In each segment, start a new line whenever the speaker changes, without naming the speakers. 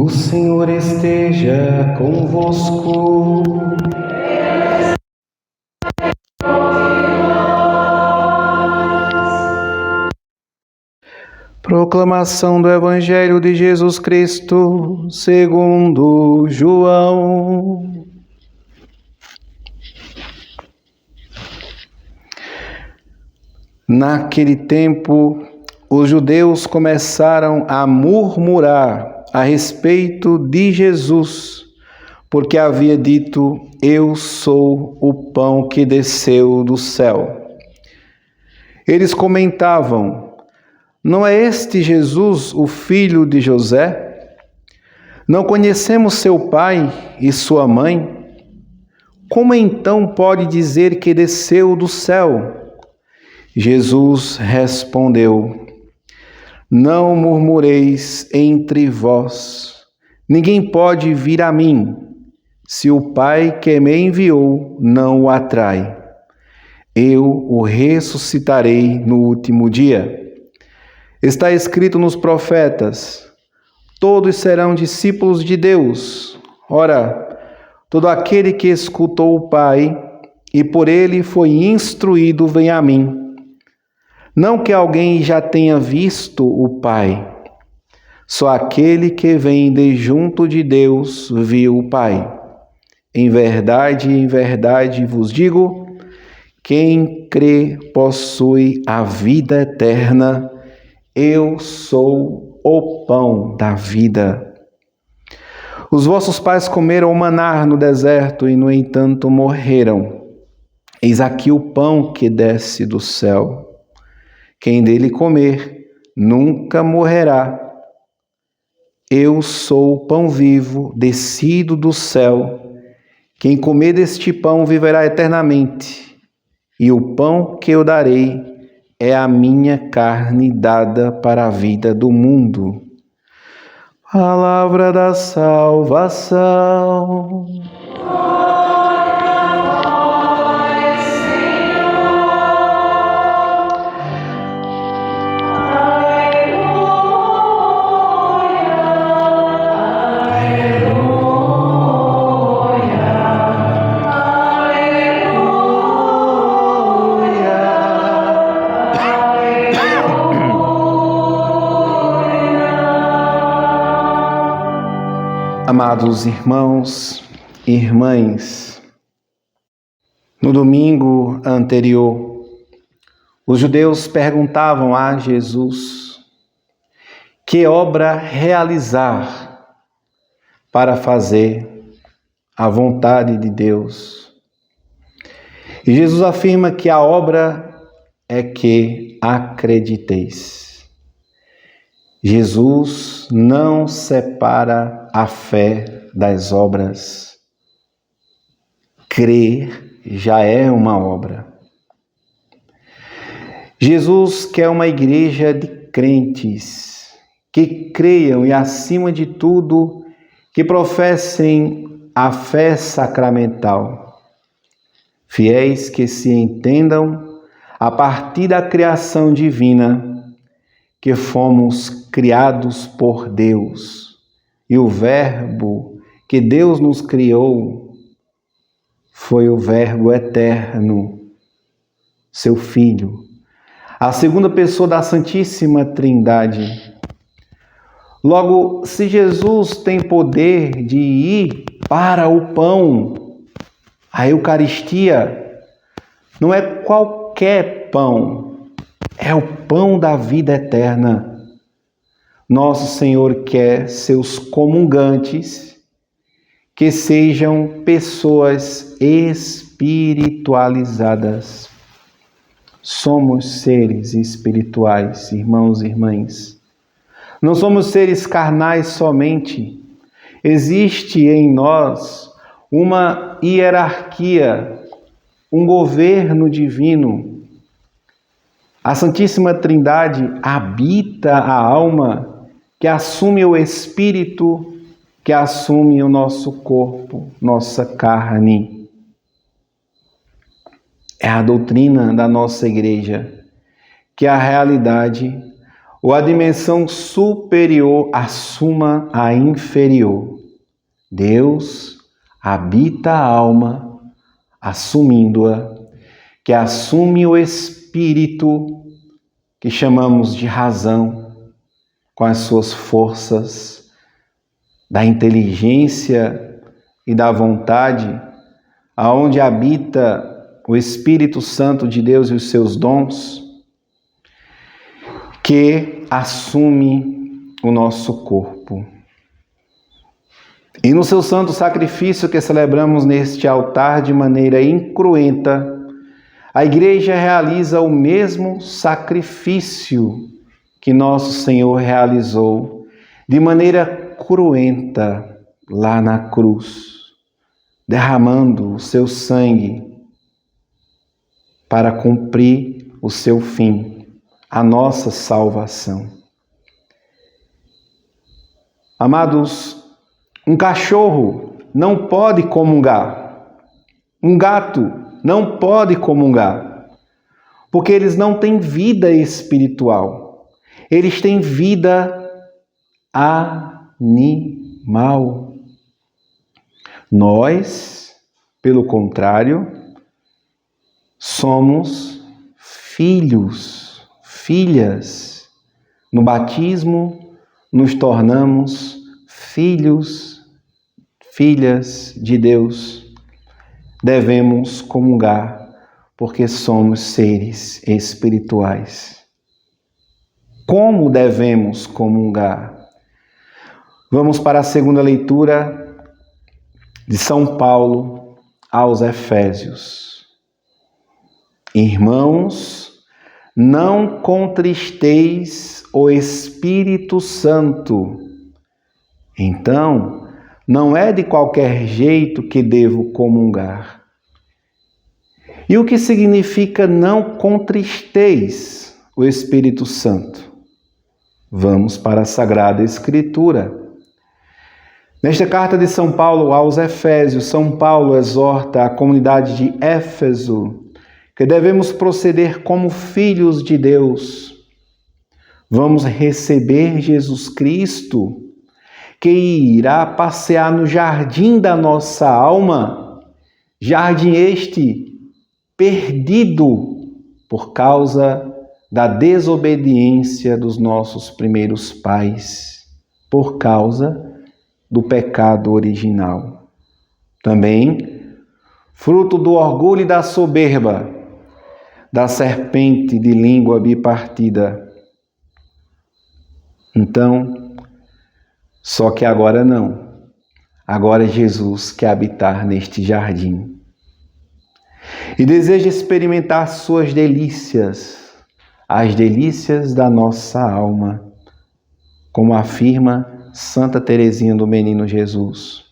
O Senhor esteja convosco. Proclamação do Evangelho de Jesus Cristo, segundo João. Naquele tempo, os judeus começaram a murmurar a respeito de Jesus, porque havia dito: Eu sou o pão que desceu do céu. Eles comentavam: Não é este Jesus o filho de José? Não conhecemos seu pai e sua mãe? Como então pode dizer que desceu do céu? Jesus respondeu: Não murmureis entre vós. Ninguém pode vir a mim, se o Pai que me enviou não o atrai. Eu o ressuscitarei no último dia. Está escrito nos profetas: todos serão discípulos de Deus. Ora, todo aquele que escutou o Pai e por ele foi instruído vem a mim. Não que alguém já tenha visto o Pai, só aquele que vem de junto de Deus viu o Pai. Em verdade vos digo, quem crê possui a vida eterna. Eu sou o pão da vida. Os vossos pais comeram o maná no deserto e, no entanto, morreram. Eis aqui o pão que desce do céu. Quem dele comer nunca morrerá. Eu sou o pão vivo, descido do céu. Quem comer deste pão viverá eternamente. E o pão que eu darei é a minha carne dada para a vida do mundo. Palavra da salvação. Amados irmãos e irmãs, no domingo anterior, os judeus perguntavam a Jesus que obra realizar para fazer a vontade de Deus. E Jesus afirma que a obra é que acrediteis. Jesus não separa a fé das obras. Crer já é uma obra. Jesus quer uma igreja de crentes que creiam e, acima de tudo, que professem a fé sacramental. Fiéis que se entendam a partir da criação divina, que fomos criados por Deus, e o Verbo que Deus nos criou foi o Verbo eterno, seu Filho, a segunda pessoa da Santíssima Trindade. Logo, se Jesus tem poder de ir para o pão, a Eucaristia não é qualquer pão, é o pão da vida eterna. Nosso Senhor quer seus comungantes que sejam pessoas espiritualizadas. Somos seres espirituais, irmãos e irmãs. Não somos seres carnais somente. Existe em nós uma hierarquia, um governo divino. A Santíssima Trindade habita a alma que assume o espírito, que assume o nosso corpo, nossa carne. É a doutrina da nossa igreja, que a realidade, ou a dimensão superior assuma a inferior. Deus habita a alma, assumindo-a, que assume o espírito que chamamos de razão, com as suas forças da inteligência e da vontade, aonde habita o Espírito Santo de Deus e os seus dons, que assume o nosso corpo. E no seu santo sacrifício que celebramos neste altar de maneira incruenta, a Igreja realiza o mesmo sacrifício que nosso Senhor realizou de maneira cruenta lá na cruz, derramando o seu sangue para cumprir o seu fim, a nossa salvação. Amados, um cachorro não pode comungar, um gato não pode comungar, porque eles não têm vida espiritual, eles têm vida animal. Nós, pelo contrário, somos filhos, filhas. No batismo, nos tornamos filhos, filhas de Deus. Devemos comungar, porque somos seres espirituais. Como devemos comungar? Vamos para a segunda leitura de São Paulo aos Efésios. Irmãos, não contristeis o Espírito Santo. Então, não é de qualquer jeito que devo comungar. E o que significa não contristeis o Espírito Santo? Vamos para a Sagrada Escritura. Nesta carta de São Paulo aos Efésios, São Paulo exorta a comunidade de Éfeso que devemos proceder como filhos de Deus. Vamos receber Jesus Cristo, que irá passear no jardim da nossa alma, jardim este perdido por causa da desobediência dos nossos primeiros pais, por causa do pecado original. Também, fruto do orgulho e da soberba, da serpente de língua bipartida. Então, só que agora não. Agora Jesus quer habitar neste jardim. E deseja experimentar suas delícias, as delícias da nossa alma, como afirma Santa Teresinha do Menino Jesus.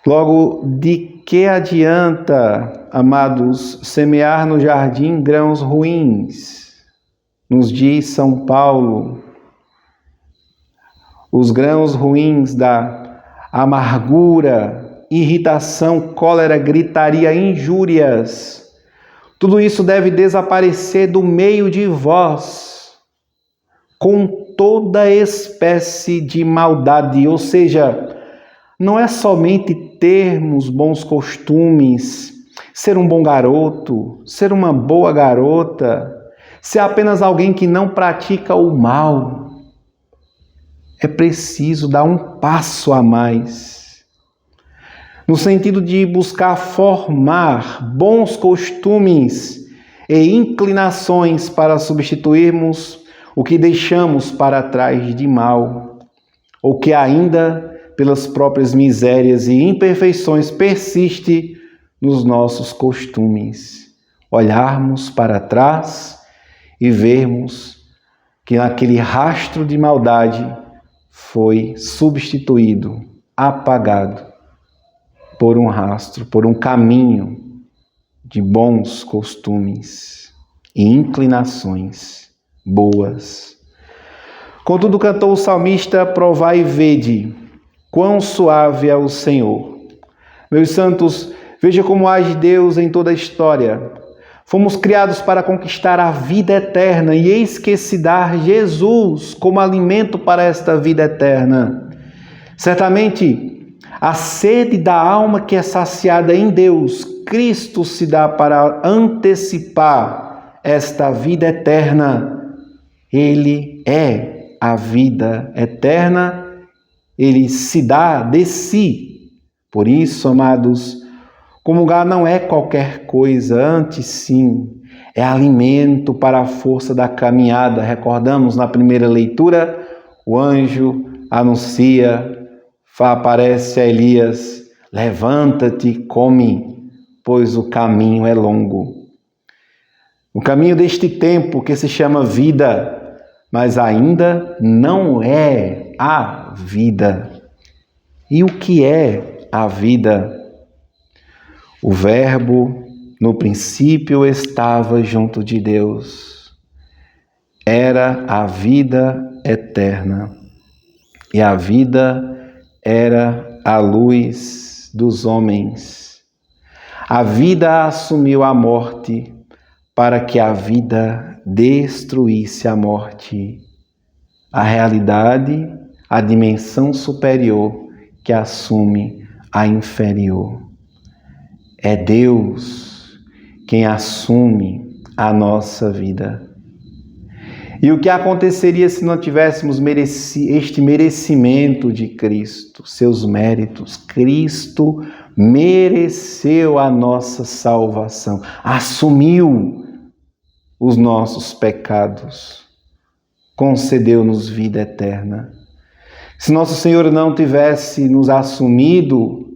Logo, de que adianta, amados, semear no jardim grãos ruins? Nos diz São Paulo, os grãos ruins da amargura, irritação, cólera, gritaria, injúrias. Tudo isso deve desaparecer do meio de vós, com toda espécie de maldade. Ou seja, não é somente termos bons costumes, ser um bom garoto, ser uma boa garota, ser apenas alguém que não pratica o mal. É preciso dar um passo a mais, no sentido de buscar formar bons costumes e inclinações para substituirmos o que deixamos para trás de mal, ou que ainda, pelas próprias misérias e imperfeições, persiste nos nossos costumes. Olharmos para trás e vermos que naquele rastro de maldade foi substituído, apagado por um rastro, por um caminho de bons costumes e inclinações boas. Contudo, cantou o salmista: provai e vede, quão suave é o Senhor. Meus santos, veja como age Deus em toda a história. Fomos criados para conquistar a vida eterna e eis que se dá Jesus como alimento para esta vida eterna. Certamente, a sede da alma que é saciada em Deus, Cristo se dá para antecipar esta vida eterna. Ele é a vida eterna, ele se dá de si. Por isso, amados, comungar não é qualquer coisa, antes sim, é alimento para a força da caminhada. Recordamos na primeira leitura, o anjo anuncia, aparece a Elias, levanta-te, come, pois o caminho é longo. O caminho deste tempo que se chama vida, mas ainda não é a vida. E o que é a vida? O Verbo, no princípio, estava junto de Deus. Era a vida eterna. E a vida era a luz dos homens. A vida assumiu a morte para que a vida destruísse a morte. A realidade, a dimensão superior que assume a inferior. É Deus quem assume a nossa vida. E o que aconteceria se não tivéssemos este merecimento de Cristo, seus méritos? Cristo mereceu a nossa salvação, assumiu os nossos pecados, concedeu-nos vida eterna. Se nosso Senhor não tivesse nos assumido,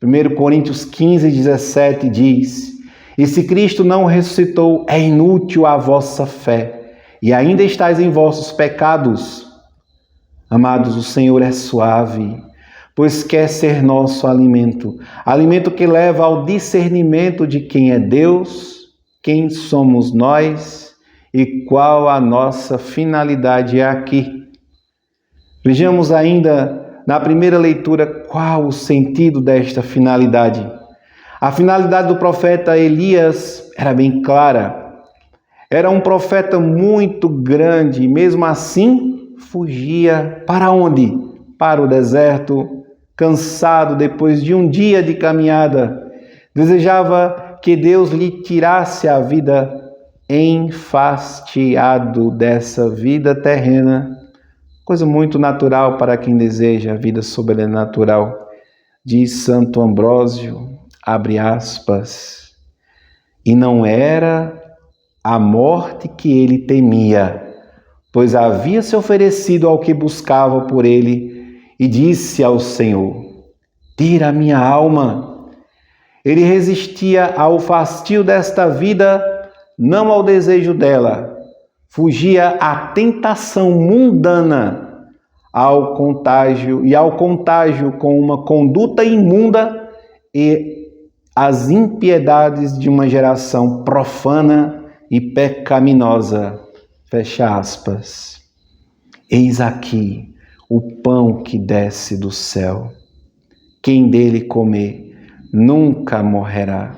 1 Coríntios 15, 17 diz: e se Cristo não ressuscitou, é inútil a vossa fé, e ainda estáis em vossos pecados. Amados, o Senhor é suave, pois quer ser nosso alimento, alimento que leva ao discernimento de quem é Deus, quem somos nós e qual a nossa finalidade aqui. Vejamos ainda na primeira leitura, qual o sentido desta finalidade? A finalidade do profeta Elias era bem clara. Era um profeta muito grande e mesmo assim fugia para onde? Para o deserto, cansado depois de um dia de caminhada. Desejava que Deus lhe tirasse a vida, enfastiado dessa vida terrena. Coisa muito natural para quem deseja a vida sobrenatural. Diz Santo Ambrósio, abre aspas, e não era a morte que ele temia, pois havia se oferecido ao que buscava por ele e disse ao Senhor: tira a minha alma. Ele resistia ao fastio desta vida, não ao desejo dela. Fugia à tentação mundana, ao contágio com uma conduta imunda e as impiedades de uma geração profana e pecaminosa. Fecha aspas. Eis aqui o pão que desce do céu. Quem dele comer nunca morrerá.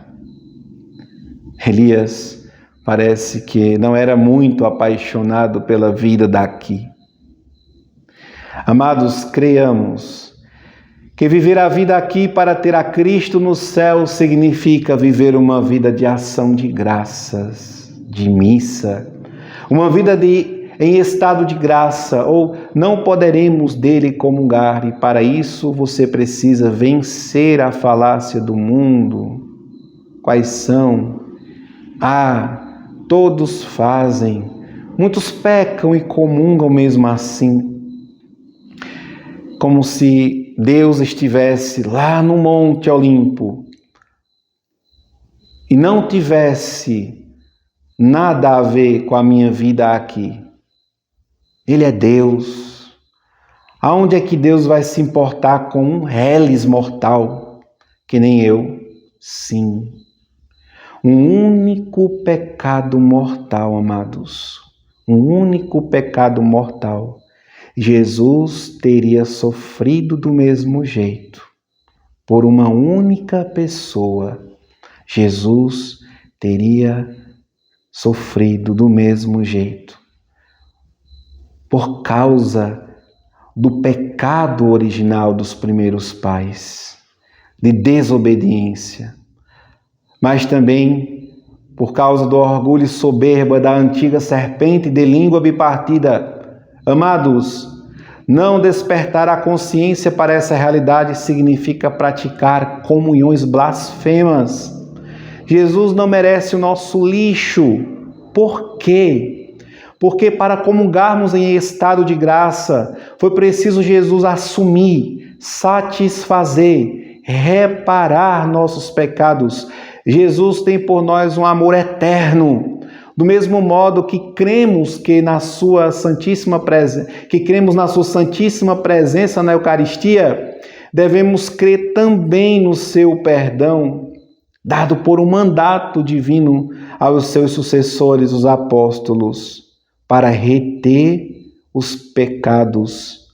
Elias parece que não era muito apaixonado pela vida daqui. Amados, creiamos que viver a vida aqui para ter a Cristo no céu significa viver uma vida de ação de graças, de missa, uma vida em estado de graça, ou não poderemos dele comungar, e para isso você precisa vencer a falácia do mundo. Quais são? Todos fazem, muitos pecam e comungam mesmo assim, como se Deus estivesse lá no Monte Olimpo e não tivesse nada a ver com a minha vida aqui. Ele é Deus. Aonde é que Deus vai se importar com um reles mortal, que nem eu? Sim. Um único pecado mortal, amados. Um único pecado mortal. Jesus teria sofrido do mesmo jeito. Por uma única pessoa, Jesus teria sofrido do mesmo jeito, por causa do pecado original dos primeiros pais, de desobediência, mas também por causa do orgulho e soberba da antiga serpente de língua bipartida. Amados, não despertar a consciência para essa realidade significa praticar comunhões blasfemas. Jesus não merece o nosso lixo. Por quê? Porque para comungarmos em estado de graça, foi preciso Jesus assumir, satisfazer, reparar nossos pecados. Jesus tem por nós um amor eterno. Do mesmo modo que cremos na sua santíssima presença na Eucaristia, devemos crer também no seu perdão, dado por um mandato divino aos seus sucessores, os apóstolos, para reter os pecados.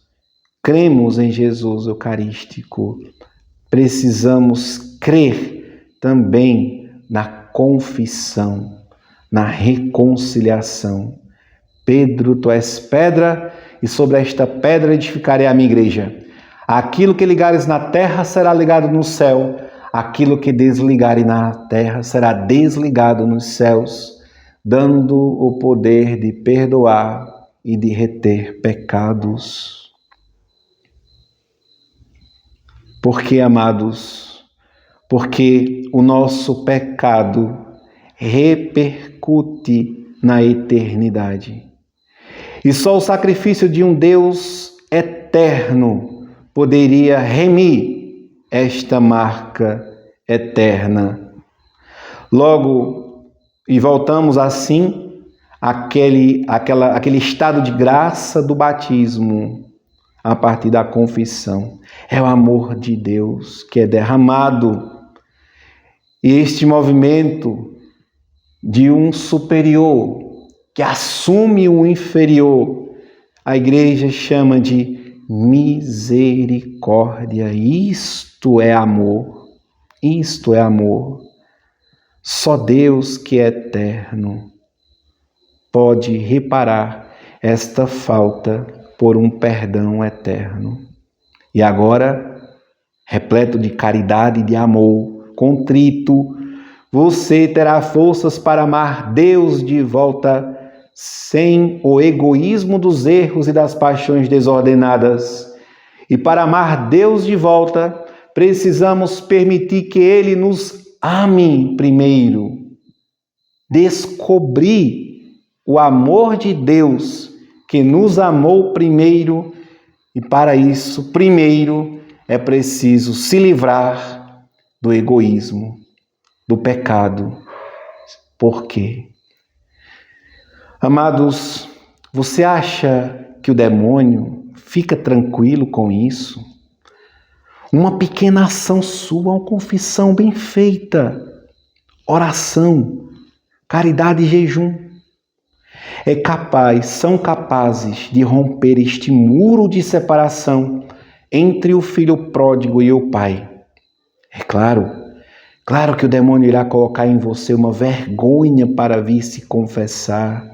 Cremos em Jesus Eucarístico. Precisamos crer também na confissão, na reconciliação. Pedro, tu és pedra, e sobre esta pedra edificarei a minha igreja. Aquilo que ligares na terra será ligado no céu, aquilo que desligares na terra será desligado nos céus, dando o poder de perdoar e de reter pecados. Por que, amados? Porque o nosso pecado repercute na eternidade. E só o sacrifício de um Deus eterno poderia remir esta marca eterna. Logo, e voltamos assim àquele estado de graça do batismo, a partir da confissão. É o amor de Deus que é derramado. E este movimento de um superior que assume o inferior, a igreja chama de misericórdia. Isto é amor. Isto é amor. Só Deus, que é eterno, pode reparar esta falta por um perdão eterno. E agora, repleto de caridade e de amor, contrito, você terá forças para amar Deus de volta, sem o egoísmo dos erros e das paixões desordenadas. E para amar Deus de volta, precisamos permitir que Ele nos ame primeiro. Descobrir o amor de Deus que nos amou primeiro, e para isso, primeiro, é preciso se livrar do egoísmo, do pecado. Por quê? Amados, você acha que o demônio fica tranquilo com isso? Uma pequena ação sua, uma confissão bem feita, oração, caridade e jejum, são capazes de romper este muro de separação entre o filho pródigo e o pai. É claro que o demônio irá colocar em você uma vergonha para vir se confessar,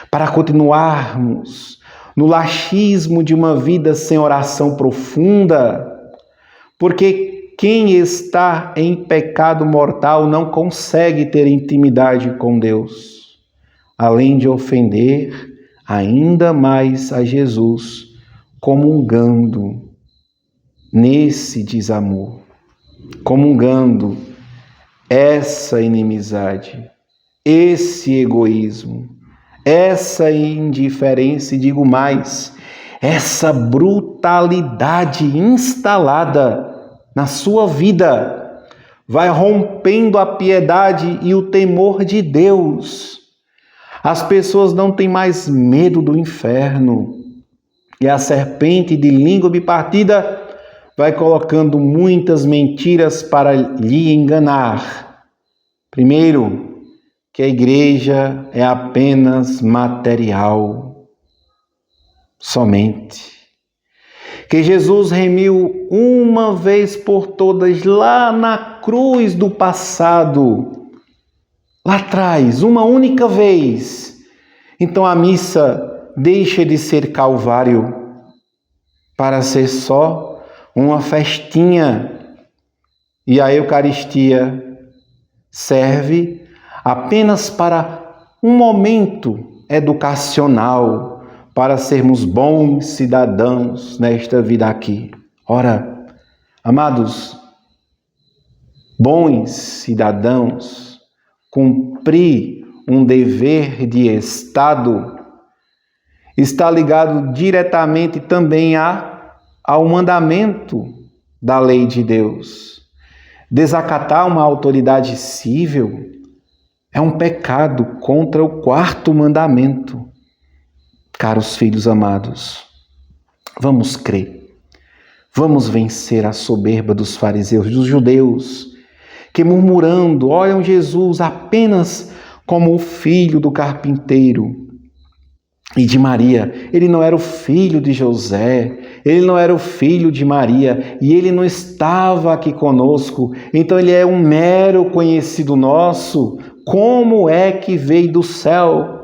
para continuarmos no laxismo de uma vida sem oração profunda, porque quem está em pecado mortal não consegue ter intimidade com Deus, além de ofender ainda mais a Jesus, comungando nesse desamor, comungando essa inimizade, esse egoísmo, essa indiferença, e digo mais, essa brutalidade instalada na sua vida, vai rompendo a piedade e o temor de Deus. As pessoas não têm mais medo do inferno, e a serpente de língua bipartida vai colocando muitas mentiras para lhe enganar. Primeiro, que a igreja é apenas material, somente. Que Jesus remiu uma vez por todas lá na cruz do passado lá atrás, uma única vez. Então a missa deixa de ser Calvário para ser só uma festinha. E a Eucaristia serve apenas para um momento educacional, para sermos bons cidadãos nesta vida aqui. Ora, amados, bons cidadãos, cumprir um dever de Estado está ligado diretamente também ao mandamento da lei de Deus. Desacatar uma autoridade civil é um pecado contra o quarto mandamento. Caros filhos amados, vamos crer, vamos vencer a soberba dos fariseus, dos judeus, que murmurando olham Jesus apenas como o filho do carpinteiro e de Maria. Ele não era o filho de José, ele não era o filho de Maria, e ele não estava aqui conosco, então ele é um mero conhecido nosso. Como é que veio do céu?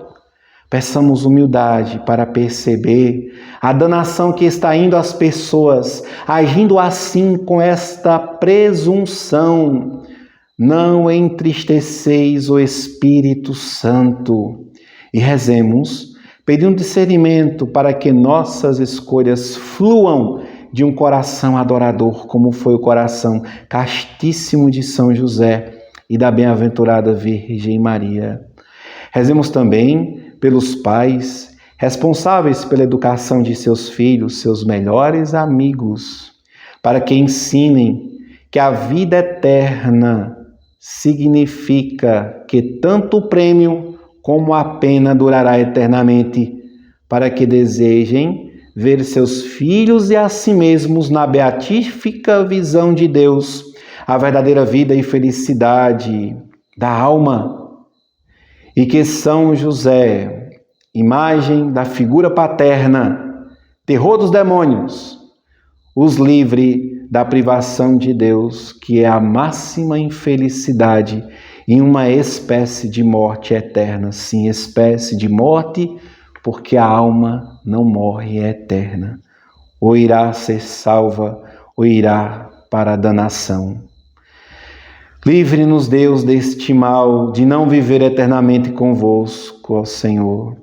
Peçamos humildade para perceber a danação que está indo às pessoas, agindo assim com esta presunção. Não entristeceis o Espírito Santo. E rezemos, pedindo discernimento para que nossas escolhas fluam de um coração adorador, como foi o coração castíssimo de São José e da bem-aventurada Virgem Maria. Rezemos também pelos pais responsáveis pela educação de seus filhos, seus melhores amigos, para que ensinem que a vida eterna significa que tanto o prêmio como a pena durará eternamente, para que desejem ver seus filhos e a si mesmos na beatífica visão de Deus, a verdadeira vida e felicidade da alma. E que São José, imagem da figura paterna, terror dos demônios, os livre da privação de Deus, que é a máxima infelicidade em uma espécie de morte eterna. Sim, espécie de morte, porque a alma não morre, é eterna. Ou irá ser salva, ou irá para a danação. Livre-nos, Deus, deste mal, de não viver eternamente convosco, ó Senhor.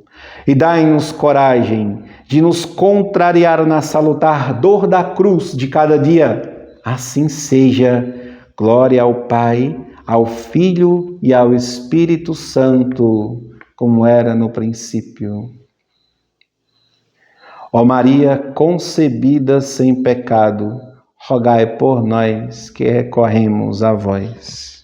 E dai-nos coragem de nos contrariar na salutar dor da cruz de cada dia. Assim seja. Glória ao Pai, ao Filho e ao Espírito Santo, como era no princípio. Ó Maria concebida sem pecado, rogai por nós que recorremos a vós.